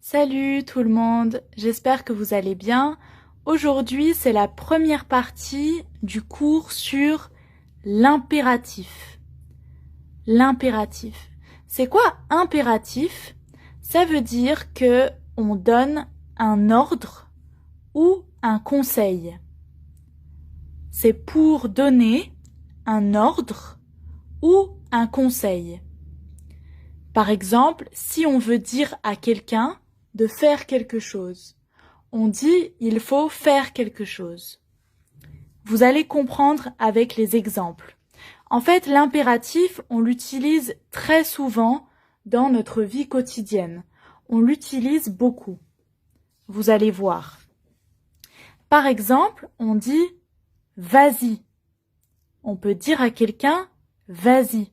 Salut tout le monde, j'espère que vous allez bien. Aujourd'hui, c'est la première partie du cours sur l'impératif. L'impératif. C'est quoi impératif? Ça veut dire que on donne un ordre ou un conseil. C'est pour donner un ordre ou un conseil. Par exemple, si on veut dire à quelqu'un de faire quelque chose, on dit il faut faire quelque chose. Vous allez comprendre avec les exemples. En fait, l'impératif, on l'utilise très souvent dans notre vie quotidienne. On l'utilise beaucoup. Vous allez voir. Par exemple, on dit vas-y. On peut dire à quelqu'un vas-y.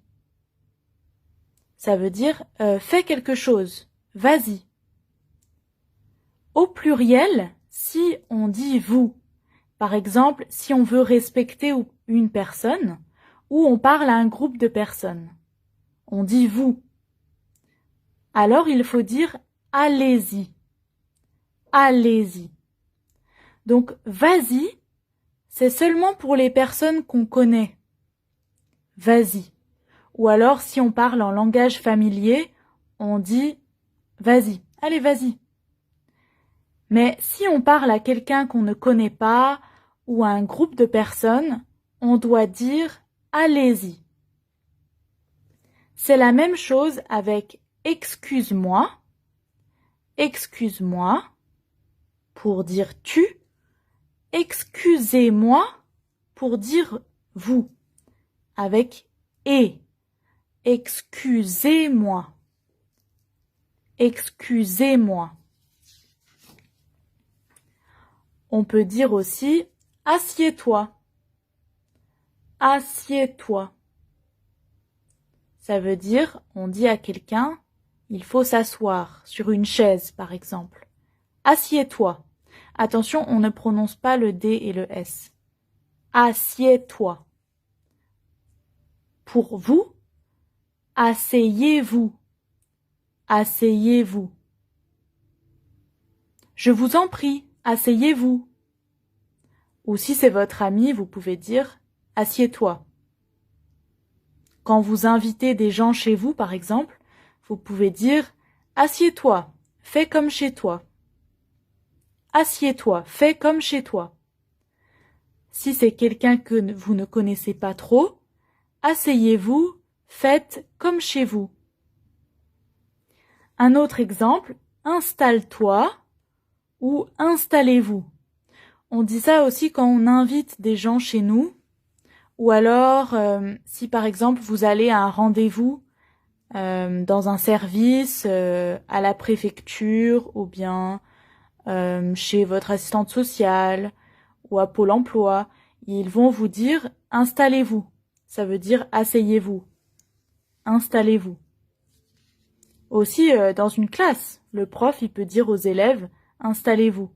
Ça veut dire fais quelque chose, vas-y. Au pluriel, si on dit vous, par exemple, si on veut respecter une personne ou on parle à un groupe de personnes, on dit vous. Alors il faut dire allez-y. Allez-y. Donc vas-y, c'est seulement pour les personnes qu'on connaît. Vas-y. Ou alors si on parle en langage familier, on dit vas-y, allez vas-y. Mais si on parle à quelqu'un qu'on ne connaît pas ou à un groupe de personnes, on doit dire allez-y. C'est la même chose avec excuse-moi, excuse-moi pour dire tu, excusez-moi pour dire vous, avec et. Excusez-moi, excusez-moi. On peut dire aussi assieds-toi. Assieds-toi. Ça veut dire, on dit à quelqu'un, il faut s'asseoir sur une chaise, par exemple. Assieds-toi. Attention, on ne prononce pas le D et le S. Assieds-toi. Pour vous, asseyez-vous. Asseyez-vous. Je vous en prie, asseyez-vous. Ou si c'est votre ami, vous pouvez dire « assieds-toi ». Quand vous invitez des gens chez vous, par exemple, vous pouvez dire « assieds-toi, fais comme chez toi ». Assieds-toi, fais comme chez toi. Si c'est quelqu'un que vous ne connaissez pas trop, asseyez-vous, faites comme chez vous. Un autre exemple, installe-toi ou installez-vous. On dit ça aussi quand on invite des gens chez nous, ou alors si par exemple vous allez à un rendez-vous dans un service, à la préfecture, ou bien chez votre assistante sociale, ou à Pôle emploi, ils vont vous dire « installez-vous ». Ça veut dire « asseyez-vous ». Installez-vous. Aussi, dans une classe, le prof il peut dire aux élèves « installez-vous ».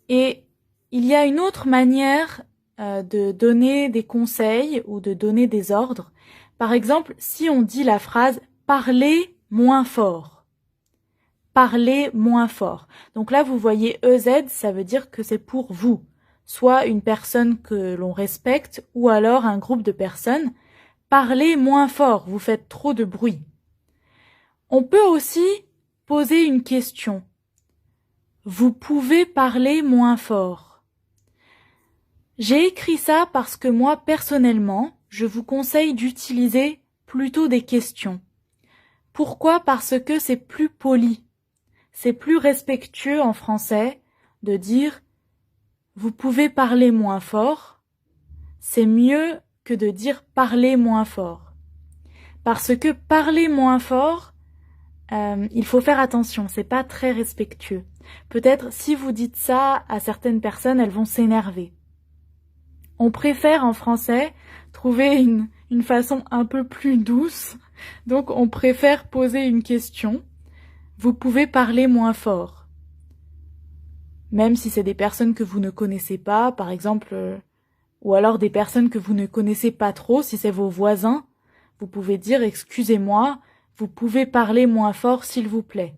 Et il y a une autre manière de donner des conseils ou de donner des ordres. Par exemple, si on dit la phrase « parlez moins fort ». Parlez moins fort. Donc là, vous voyez EZ, ça veut dire que c'est pour vous. Soit une personne que l'on respecte ou alors un groupe de personnes. Parlez moins fort, vous faites trop de bruit. On peut aussi poser une question. Vous pouvez parler moins fort. J'ai écrit ça parce que moi, personnellement, je vous conseille d'utiliser plutôt des questions. Pourquoi? Parce que c'est plus poli. C'est plus respectueux en français de dire « vous pouvez parler moins fort ». C'est mieux que de dire « parler moins fort ». Parce que parler moins fort, il faut faire attention, c'est pas très respectueux. Peut-être si vous dites ça à certaines personnes, elles vont s'énerver. On préfère en français trouver une façon un peu plus douce, donc on préfère poser une question. Vous pouvez parler moins fort. Même si c'est des personnes que vous ne connaissez pas, par exemple, ou alors des personnes que vous ne connaissez pas trop, si c'est vos voisins, Vous pouvez dire « Excusez-moi, vous pouvez parler moins fort s'il vous plaît ».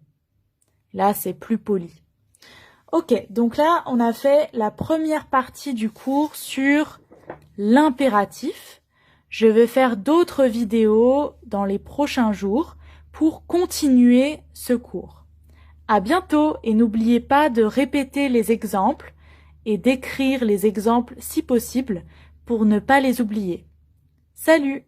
Là, c'est plus poli. Ok, donc là, on a fait la première partie du cours sur l'impératif. Je vais faire d'autres vidéos dans les prochains jours pour continuer ce cours. À bientôt et n'oubliez pas de répéter les exemples et d'écrire les exemples si possible pour ne pas les oublier. Salut!